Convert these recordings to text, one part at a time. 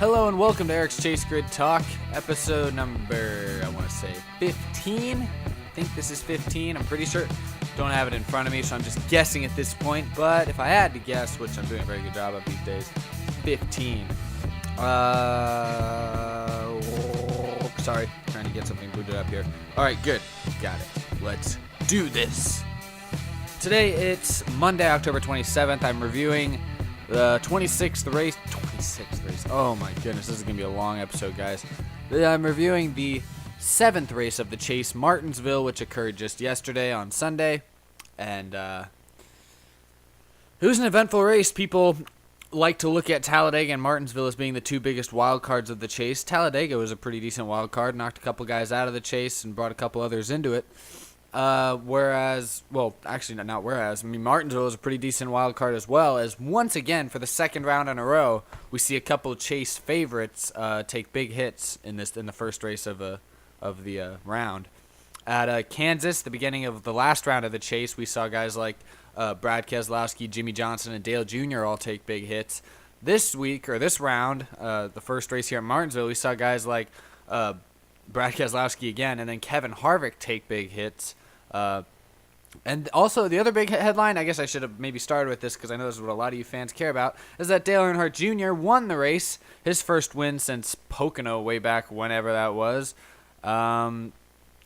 Hello and welcome to Eric's Chase Grid Talk, episode number, 15. I think this is 15, I'm pretty sure. Don't have it in front of me, so I'm just guessing at this point. But if I had to guess, which I'm doing a very good job of these days, 15. Sorry, trying to get something booted up here. Alright, good. Got it. Let's do this. Today it's Monday, October 27th. I'm reviewing the 26th race. 26th race. Oh my goodness, this is going to be a long episode, guys. I'm reviewing the 7th race of the Chase, Martinsville, which occurred just yesterday on Sunday. And it was an eventful race. People like to look at Talladega and Martinsville as being the two biggest wild cards of the Chase. Talladega was a pretty decent wild card, knocked a couple guys out of the Chase and brought a couple others into it. Martinsville is a pretty decent wild card as well, as once again, for the second round in a row, we see a couple Chase favorites take big hits in the first race of the round. At Kansas, the beginning of the last round of the Chase, we saw guys like Brad Keselowski, Jimmy Johnson, and Dale Jr. all take big hits. This round, the first race here at Martinsville, we saw guys like Brad Keselowski again, and then Kevin Harvick take big hits. And also, the other big headline, I guess I should have maybe started with this because I know this is what a lot of you fans care about, is that Dale Earnhardt Jr. won the race, his first win since Pocono way back whenever that was. And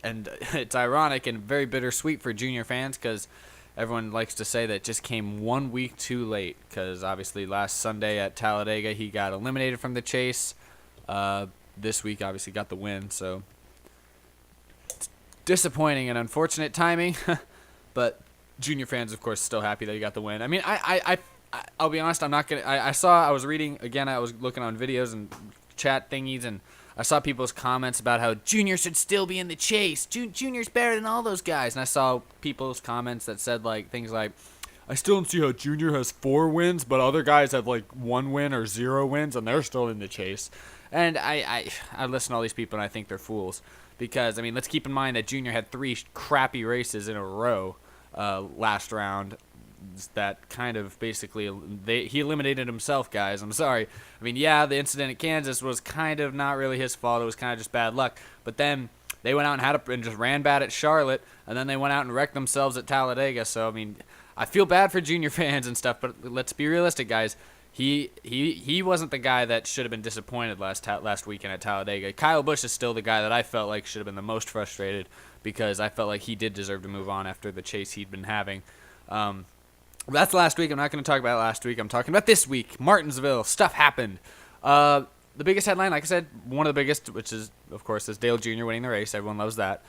it's ironic and very bittersweet for Junior fans because everyone likes to say that it just came 1 week too late because obviously last Sunday at Talladega he got eliminated from the Chase. This week obviously got the win, so it's disappointing and unfortunate timing. But Junior fans, of course, still happy that he got the win. I mean, I'll be honest, I'm not gonna. I was reading again. I was looking on videos and chat thingies, and I saw people's comments about how Junior should still be in the Chase. Junior's better than all those guys. And I saw people's comments that said things like, I still don't see how Junior has 4 wins, but other guys have 1 win or 0 wins, and they're still in the Chase. And I listen to all these people, and I think they're fools. Because, I mean, let's keep in mind that Junior had 3 crappy races in a row last round. That kind of basically, he eliminated himself, guys. I'm sorry. I mean, yeah, the incident at Kansas was kind of not really his fault. It was kind of just bad luck. But then they went out and just ran bad at Charlotte, and then they went out and wrecked themselves at Talladega. So, I mean, I feel bad for Junior fans and stuff, but let's be realistic, guys. He wasn't the guy that should have been disappointed last weekend at Talladega. Kyle Busch is still the guy that I felt like should have been the most frustrated because I felt like he did deserve to move on after the chase he'd been having. That's last week. I'm not going to talk about last week. I'm talking about this week. Martinsville. Stuff happened. The biggest headline, like I said, one of the biggest, which is, of course, is Dale Jr. winning the race. Everyone loves that.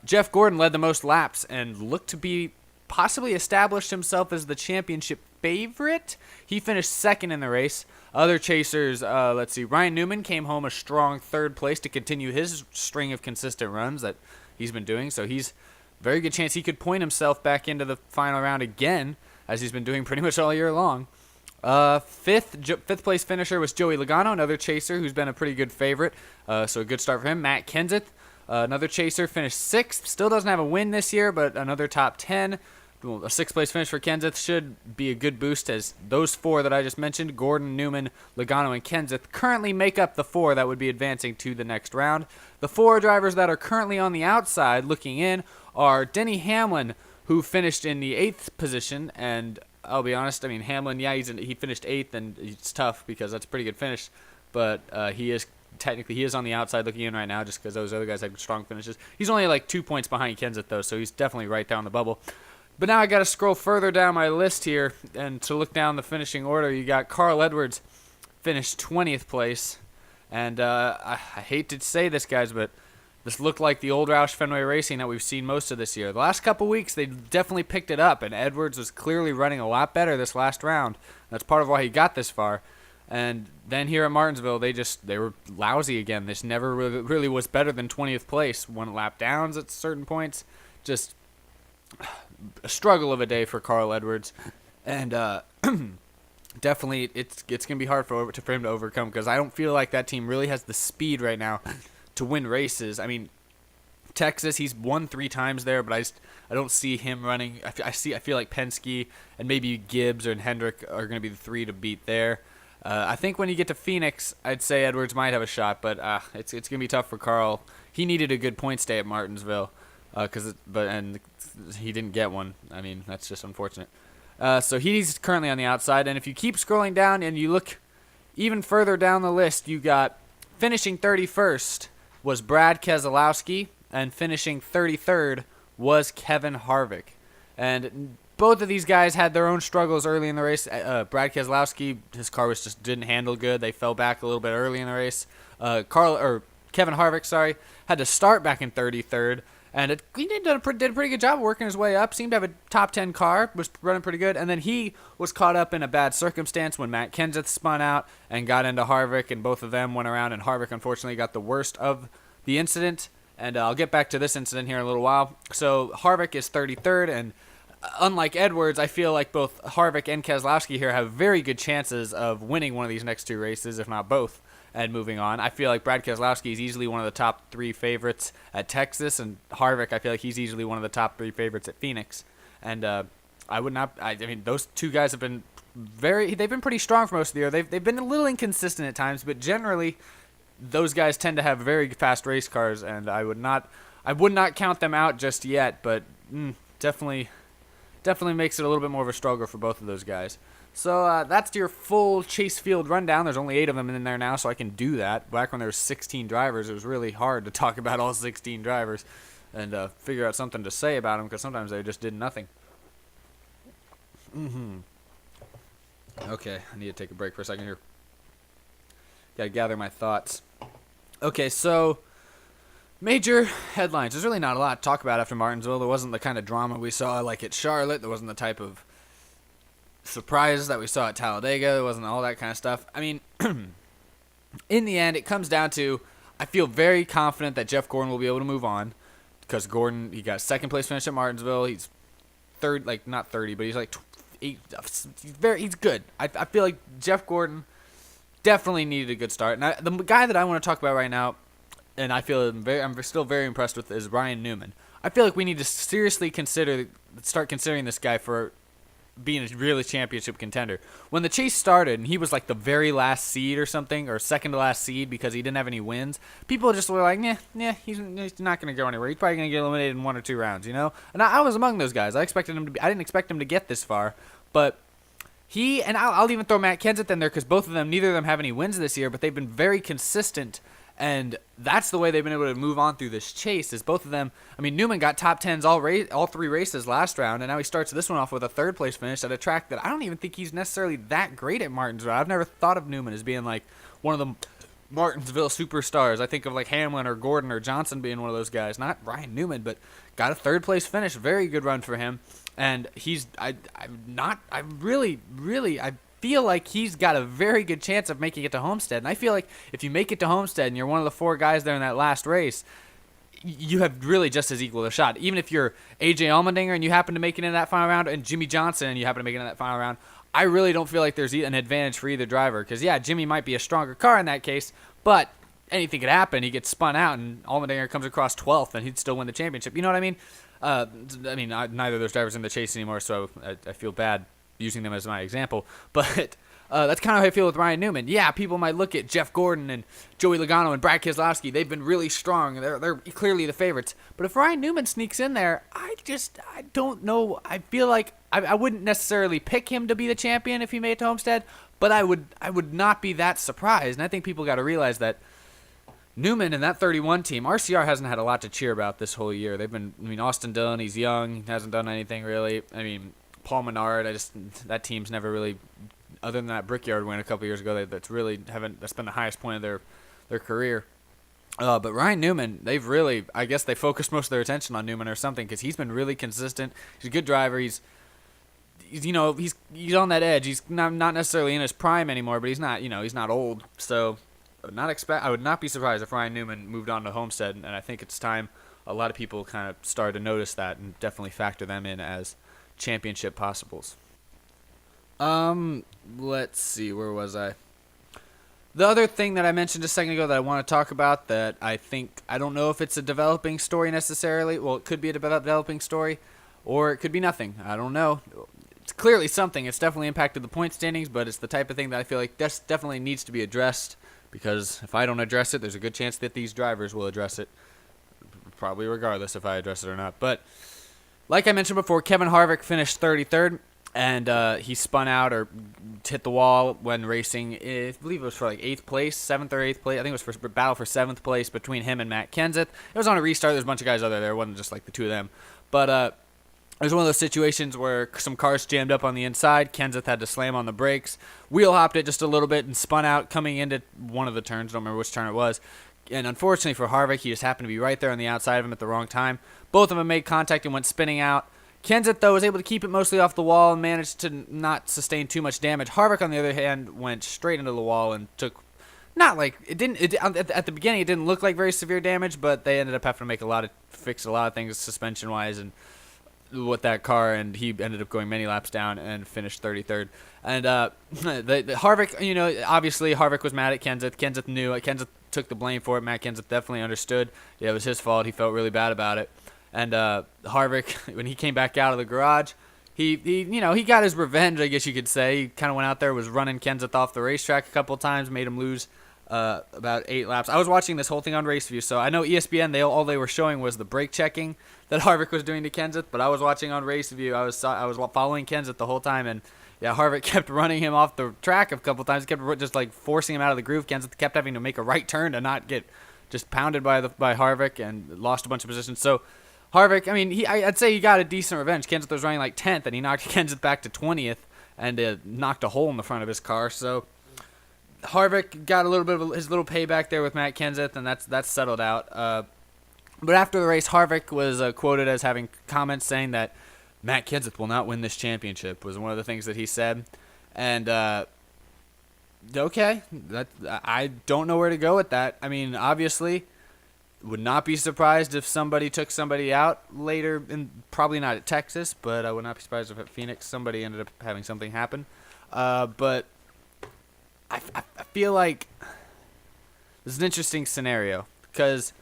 Jeff Gordon led the most laps and looked to be possibly established himself as the championship favorite. He finished second in the race. Other chasers, let's see. Ryan Newman came home a strong third place to continue his string of consistent runs that he's been doing. So he's very good chance he could point himself back into the final round again, as he's been doing pretty much all year long. Fifth place finisher was Joey Logano, another chaser who's been a pretty good favorite. So a good start for him. Matt Kenseth, another chaser, finished 6th. Still doesn't have a win this year, but another top 10. A 6th place finish for Kenseth should be a good boost, as those 4 that I just mentioned, Gordon, Newman, Logano, and Kenseth, currently make up the 4 that would be advancing to the next round. The 4 drivers that are currently on the outside looking in are Denny Hamlin, who finished in the 8th position, and I'll be honest, I mean, Hamlin, yeah, he finished 8th, and it's tough because that's a pretty good finish, but he is on the outside looking in right now just because those other guys had strong finishes. He's only 2 points behind Kenseth, though, so he's definitely right there on the bubble. But now I got to scroll further down my list here, and to look down the finishing order, you got Carl Edwards finished 20th place, and I hate to say this, guys, but this looked like the old Roush Fenway Racing that we've seen most of this year. The last couple weeks, they definitely picked it up, and Edwards was clearly running a lot better this last round. That's part of why he got this far. And then here at Martinsville, they were lousy again. This never really was better than 20th place. 1 lap downs at certain points. Just a struggle of a day for Carl Edwards. And definitely it's going to be hard for him to overcome because I don't feel like that team really has the speed right now to win races. I mean, Texas, he's won 3 times there, but I don't see him running. I feel like Penske and maybe Gibbs and Hendrick are going to be the 3 to beat there. I think when you get to Phoenix, I'd say Edwards might have a shot, but it's gonna be tough for Carl. He needed a good point stay at Martinsville, and he didn't get one. I mean, that's just unfortunate. So he's currently on the outside, and if you keep scrolling down and you look even further down the list, you got finishing 31st was Brad Keselowski, and finishing 33rd was Kevin Harvick. And both of these guys had their own struggles early in the race. Brad Keselowski, his car just didn't handle good. They fell back a little bit early in the race. Kevin Harvick, had to start back in 33rd. And he did a pretty good job working his way up. Seemed to have a top 10 car, was running pretty good. And then he was caught up in a bad circumstance when Matt Kenseth spun out and got into Harvick, and both of them went around. And Harvick, unfortunately, got the worst of the incident. And I'll get back to this incident here in a little while. So Harvick is 33rd, and unlike Edwards, I feel like both Harvick and Keselowski here have very good chances of winning one of these next two races, if not both, and moving on. I feel like Brad Keselowski is easily one of the top 3 favorites at Texas, and Harvick, I feel like he's easily one of the top 3 favorites at Phoenix. And I mean, those two guys have been they've been pretty strong for most of the year. They've been a little inconsistent at times, but generally, those guys tend to have very fast race cars, and I would not count them out just yet, but definitely makes it a little bit more of a struggle for both of those guys. So that's your full Chase Field rundown. There's only 8 of them in there now, so I can do that. Back when there was 16 drivers, it was really hard to talk about all 16 drivers and figure out something to say about them, because sometimes they just did nothing. Okay, I need to take a break for a second here. Gotta gather my thoughts. Okay, so major headlines. There's really not a lot to talk about after Martinsville. There wasn't the kind of drama we saw like at Charlotte. There wasn't the type of surprises that we saw at Talladega. There wasn't all that kind of stuff. I mean, in the end, it comes down to, I feel very confident that Jeff Gordon will be able to move on, because Gordon, he got second place finish at Martinsville. He's third, like not 30, but he's like he's good. I feel like Jeff Gordon definitely needed a good start. And the guy that I want to talk about right now, and I feel I'm still very impressed with, is Ryan Newman. I feel like we need to seriously start considering this guy for being a really championship contender. When the chase started and he was like the very last seed or something, or second to last seed because he didn't have any wins, people just were like, he's not going to go anywhere. He's probably going to get eliminated in 1 or 2 rounds, you know? And I was among those guys. I didn't expect him to get this far, but I'll even throw Matt Kenseth in there, because neither of them have any wins this year, but they've been very consistent. And that's the way they've been able to move on through this chase, is both of them. I mean, Newman got top 10s all 3 races last round, and now he starts this one off with a 3rd place finish at a track that I don't even think he's necessarily that great at Martinsville. I've never thought of Newman as being like one of the Martinsville superstars. I think of like Hamlin or Gordon or Johnson being one of those guys. Not Ryan Newman, but got a 3rd place finish. Very good run for him. And I feel like he's got a very good chance of making it to Homestead. And I feel like if you make it to Homestead and you're one of the 4 guys there in that last race, you have really just as equal a shot. Even if you're AJ Allmendinger and you happen to make it in that final round, and Jimmy Johnson and you happen to make it in that final round, I really don't feel like there's an advantage for either driver. Because, yeah, Jimmy might be a stronger car in that case, but anything could happen. He gets spun out and Allmendinger comes across 12th and he'd still win the championship. You know what I mean? Neither of those drivers in the chase anymore, so I feel bad using them as my example. But that's kind of how I feel with Ryan Newman. Yeah, people might look at Jeff Gordon and Joey Logano and Brad Keselowski. They've been really strong. They're clearly the favorites. But if Ryan Newman sneaks in there, I don't know. I feel like I wouldn't necessarily pick him to be the champion if he made it to Homestead, but I would not be that surprised. And I think people got to realize that Newman and that 31 team, RCR hasn't had a lot to cheer about this whole year. Austin Dillon, he's young, hasn't done anything really. Paul Menard, that team's never really, other than that Brickyard win a couple years ago, that's been the highest point of their career. But Ryan Newman, I guess they focused most of their attention on Newman or something, because he's been really consistent. He's a good driver. He's on that edge. He's not necessarily in his prime anymore, but he's not old. So I would not be surprised if Ryan Newman moved on to Homestead, and I think it's time a lot of people kind of started to notice that and definitely factor them in as championship possibles. Let's see, where was I? The other thing that I mentioned a second ago that I want to talk about that I don't know if it's a developing story necessarily. Well, it could be a developing story, or it could be nothing. I don't know. it's clearly something. It's definitely impacted the point standings, but it's the type of thing that I feel like this definitely needs to be addressed, because if I don't address it, there's a good chance that these drivers will address it, probably regardless if I address it or not. But like I mentioned before, Kevin Harvick finished 33rd, and he spun out or hit the wall when racing. I believe it was for like 8th place, 7th or 8th place. I think it was for battle for 7th place between him and Matt Kenseth. It was on a restart. There's a bunch of guys out there. It wasn't just like the two of them. But it was one of those situations where some cars jammed up on the inside. Kenseth had to slam on the brakes, wheel hopped it just a little bit, and spun out coming into one of the turns. Don't remember which turn it was. And unfortunately for Harvick, he just happened to be right there on the outside of him at the wrong time. Both of them made contact and went spinning out. Kenseth, though, was able to keep it mostly off the wall and managed to not sustain too much damage. Harvick, on the other hand, went straight into the wall and took, not like, at the beginning it didn't look like very severe damage, but they ended up having to fix a lot of things suspension-wise and with that car, and he ended up going many laps down and finished 33rd. And the Harvick, obviously Harvick was mad at Kenseth. Kenseth knew it. Kenseth took the blame for it. Matt Kenseth definitely understood. Yeah, it was his fault. He felt really bad about it. And Harvick, when he came back out of the garage, he got his revenge, I guess you could say. He kind of went out there, was running Kenseth off the racetrack a couple of times, made him lose about 8 laps. I was watching this whole thing on RaceView, so I know ESPN, all they were showing was the brake checking that Harvick was doing to Kenseth, but I was watching on RaceView. I was following Kenseth the whole time, and yeah, Harvick kept running him off the track a couple of times. He kept just like forcing him out of the groove. Kenseth kept having to make a right turn to not get just pounded by Harvick, and lost a bunch of positions. So Harvick, I mean, I'd say he got a decent revenge. Kenseth was running like 10th, and he knocked Kenseth back to 20th and knocked a hole in the front of his car. So Harvick got a little bit of his little payback there with Matt Kenseth, and that's settled out. But after the race, Harvick was quoted as having comments saying that Matt Kenseth will not win this championship, was one of the things that he said. And okay, I don't know where to go with that. I mean, obviously, would not be surprised if somebody took somebody out later, probably not at Texas, but I would not be surprised if at Phoenix somebody ended up having something happen. But I feel like this is an interesting scenario, because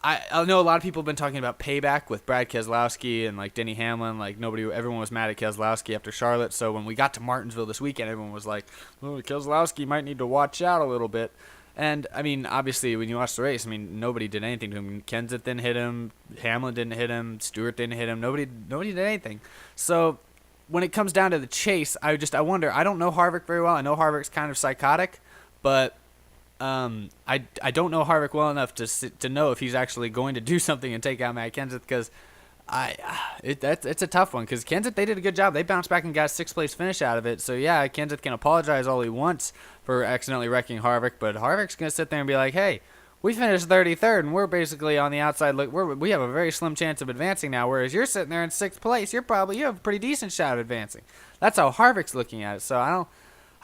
I know a lot of people have been talking about payback with Brad Keselowski and like Denny Hamlin. Like everyone was mad at Keselowski after Charlotte. So when we got to Martinsville this weekend, everyone was like, "Oh, Keselowski might need to watch out a little bit." And I mean, obviously, when you watch the race, I mean, nobody did anything to him. Kenseth didn't hit him. Hamlin didn't hit him. Stewart didn't hit him. Nobody did anything. So when it comes down to the chase, I wonder. I don't know Harvick very well. I know Harvick's kind of psychotic, but I don't know Harvick well enough to know if he's actually going to do something and take out Matt Kenseth, because it's a tough one, because Kenseth, they did a good job. They bounced back and got a 6th place finish out of it. So yeah, Kenseth can apologize all he wants for accidentally wrecking Harvick, but Harvick's gonna sit there and be like, hey, we finished 33rd and we're basically on the outside. Look, we have a very slim chance of advancing now, whereas you're sitting there in 6th place. You have a pretty decent shot of advancing. That's how Harvick's looking at it. So I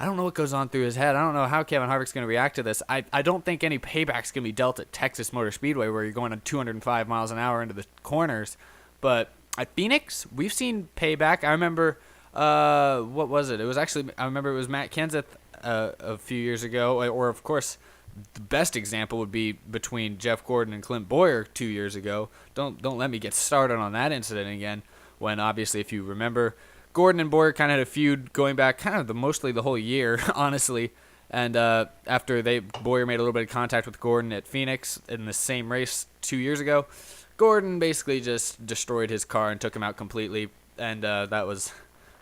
don't know what goes on through his head. I don't know how Kevin Harvick's going to react to this. I don't think any payback's going to be dealt at Texas Motor Speedway, where you're going at 205 miles an hour into the corners. But at Phoenix, we've seen payback. I remember, what was it? I remember it was Matt Kenseth a few years ago. Or, of course, the best example would be between Jeff Gordon and Clint Bowyer 2 years ago. Don't let me get started on that incident again, when obviously, if you remember, Gordon and Bowyer kind of had a feud going back kind of mostly the whole year, honestly. And after Bowyer made a little bit of contact with Gordon at Phoenix in the same race 2 years ago, Gordon basically just destroyed his car and took him out completely. And that was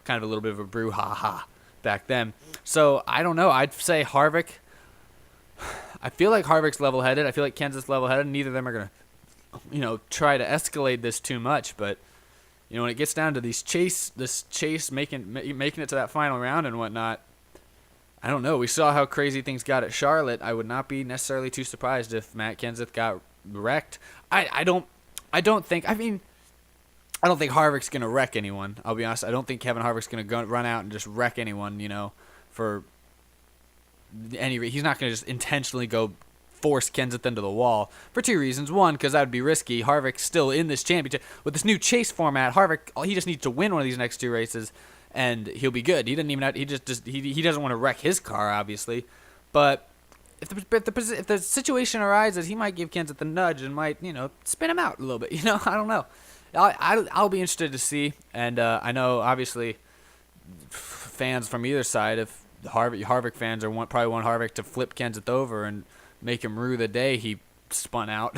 kind of a little bit of a brouhaha back then. So I don't know. I'd say Harvick. I feel like Harvick's level-headed. I feel like Kenseth's level-headed. Neither of them are going to, try to escalate this too much, but when it gets down to this chase making it to that final round and whatnot, I don't know. We saw how crazy things got at Charlotte. I would not be necessarily too surprised if Matt Kenseth got wrecked. I don't think Harvick's gonna wreck anyone. I'll be honest. I don't think Kevin Harvick's gonna run out and just wreck anyone. For any reason. He's not gonna just intentionally go force Kenseth into the wall for 2 reasons. One, because that would be risky. Harvick's still in this championship. With this new chase format, Harvick, he just needs to win one of these next 2 races, and he'll be good. He doesn't want to wreck his car, obviously. But if the situation arises, he might give Kenseth a nudge and might, spin him out a little bit. I don't know. I'll be interested to see. And I know, obviously, fans from either side. If the Harvick fans probably want Harvick to flip Kenseth over and make him rue the day he spun out.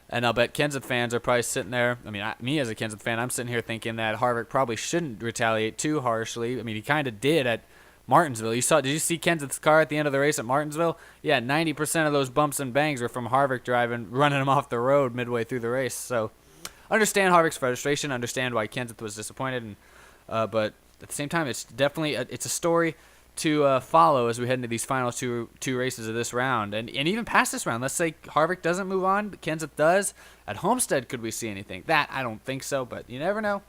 And I'll bet Kenseth fans are probably sitting there. I mean, me as a Kenseth fan, I'm sitting here thinking that Harvick probably shouldn't retaliate too harshly. I mean, he kind of did at Martinsville. Did you see Kenseth's car at the end of the race at Martinsville? Yeah, 90% of those bumps and bangs were from Harvick running him off the road midway through the race. So, understand Harvick's frustration. Understand why Kenseth was disappointed, but at the same time, it's definitely it's a story to follow as we head into these final two races of this round, and even past this round. Let's say Harvick doesn't move on, but Kenseth does. At Homestead, could we see anything? That I don't think so, but you never know.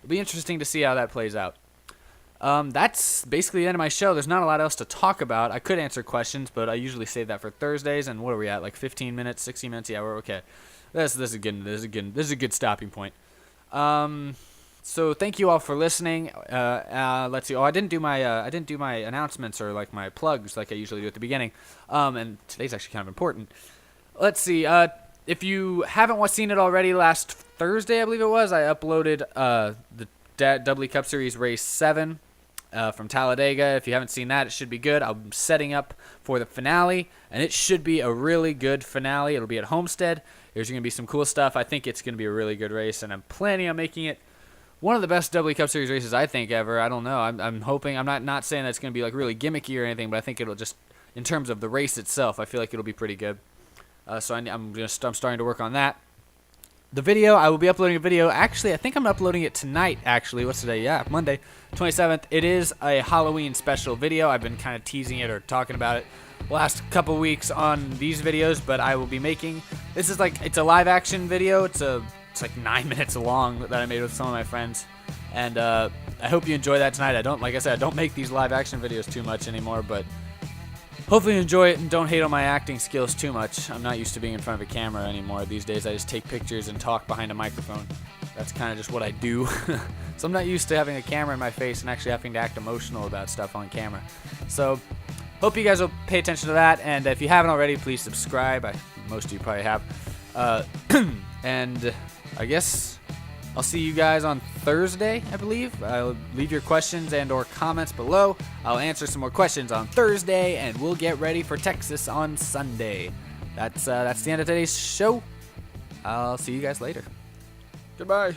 It'll be interesting to see how that plays out. That's basically the end of my show. There's not a lot else to talk about. I could answer questions, but I usually save that for Thursdays. And what are we at? Like 15 minutes, 60 minutes? Yeah, we're okay. This is a good stopping point. So thank you all for listening. Let's see. Oh, I didn't do my announcements or like my plugs like I usually do at the beginning. And today's actually kind of important. Let's see. If you haven't seen it already, last Thursday I believe it was, I uploaded the Dudley Cup Series Race 7 from Talladega. If you haven't seen that, it should be good. I'm setting up for the finale, and it should be a really good finale. It'll be at Homestead. There's going to be some cool stuff. I think it's going to be a really good race, and I'm planning on making it one of the best Dudley Cup Series races I think ever. I don't know. I'm hoping. I'm not saying that it's going to be like really gimmicky or anything, but I think it'll just, in terms of the race itself, I feel like it'll be pretty good. So I'm starting to work on that. The video, I will be uploading a video. Actually, I think I'm uploading it tonight, actually. What's today? Yeah, Monday, 27th. It is a Halloween special video. I've been kind of teasing it or talking about it last couple weeks on these videos, but I will be making, this is like, it's a live action video. It's like 9 minutes long that I made with some of my friends. And I hope you enjoy that tonight. Like I said, I don't make these live action videos too much anymore, but hopefully you enjoy it and don't hate on my acting skills too much. I'm not used to being in front of a camera anymore. These days I just take pictures and talk behind a microphone. That's kind of just what I do. So I'm not used to having a camera in my face and actually having to act emotional about stuff on camera. So hope you guys will pay attention to that. And if you haven't already, please subscribe. Most of you probably have. And I guess I'll see you guys on Thursday, I believe. I'll leave your questions and or comments below. I'll answer some more questions on Thursday, and we'll get ready for Texas on Sunday. That's the end of today's show. I'll see you guys later. Goodbye.